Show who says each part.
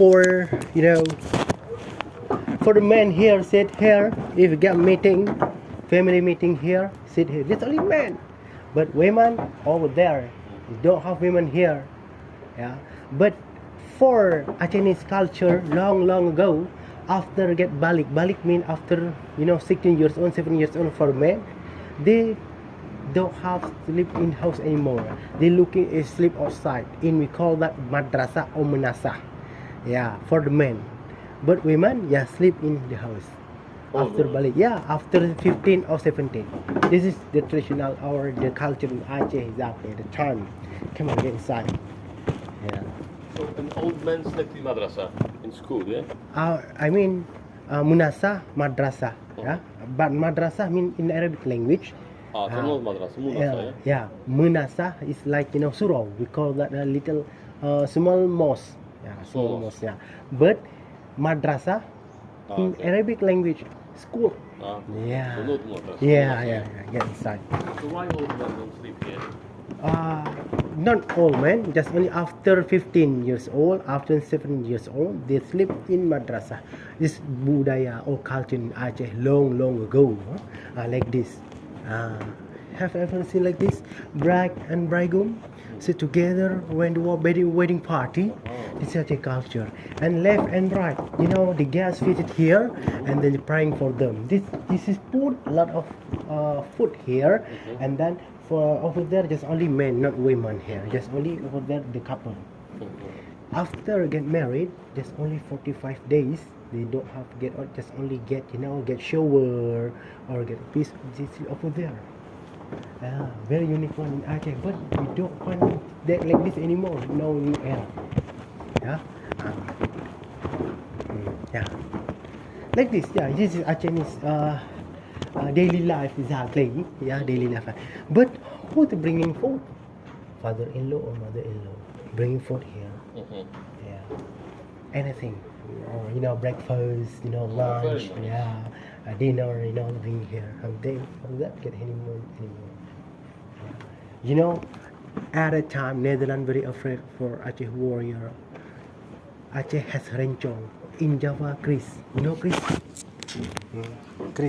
Speaker 1: for for the men here, sit here. If you get meeting, family meeting here, sit here. It's only men, but women over there. You don't have women here. Yeah, but for Chinese culture, long ago, after get balik mean after 16 years old, 7 years old for men, they don't have sleep in house anymore. They looking is sleep outside. In we call that madrasah or menasah. Yeah, for the men. But women, yeah, sleep in the house. After balik, yeah, after 15 or 17. This is the traditional or the culture in Aceh exactly the time. Come on, get inside. Yeah.
Speaker 2: So an old man slept in madrasa in school, yeah?
Speaker 1: I mean, munasah, madrasah. Yeah, but madrasah mean in Arabic language.
Speaker 2: It's not madrasa, munasa,
Speaker 1: Yeah, munasah is like surau. We call that a little small mosque. Yeah, small mosque. Yeah, but madrasah in Arabic language, school. Yeah.
Speaker 2: So not madrasa.
Speaker 1: Yeah. Get inside.
Speaker 2: So why old men don't sleep here?
Speaker 1: Not all men, just only after 15 years old, after 7 years old, they sleep in madrasah. This budaya or culture in Aceh long ago, like this. Have you ever seen like this? Bride and bridegroom sit together when they were wedding party. This is a culture. And left and right, the guests visit here, and then they're praying for them. This is food, a lot of food here, and then for over there just only men, not women here. Just only over there the couple. After get married, just only 45 days. They don't have to get out, just only get get shower or get a piece. This is over there. Very unique one in Aceh, but we don't find that like this anymore. No new era. Yeah, like this. Yeah, this is Aceh's daily life exactly. Yeah, daily life. But who's bringing food? Father-in-law or mother-in-law bringing food here. Yeah, anything. Or breakfast, lunch, dinner, bring here. They don't get anymore. At a time, Netherlands very afraid for Aceh warrior. Aceh has rencong. In Java, Chris. Chris? Chris.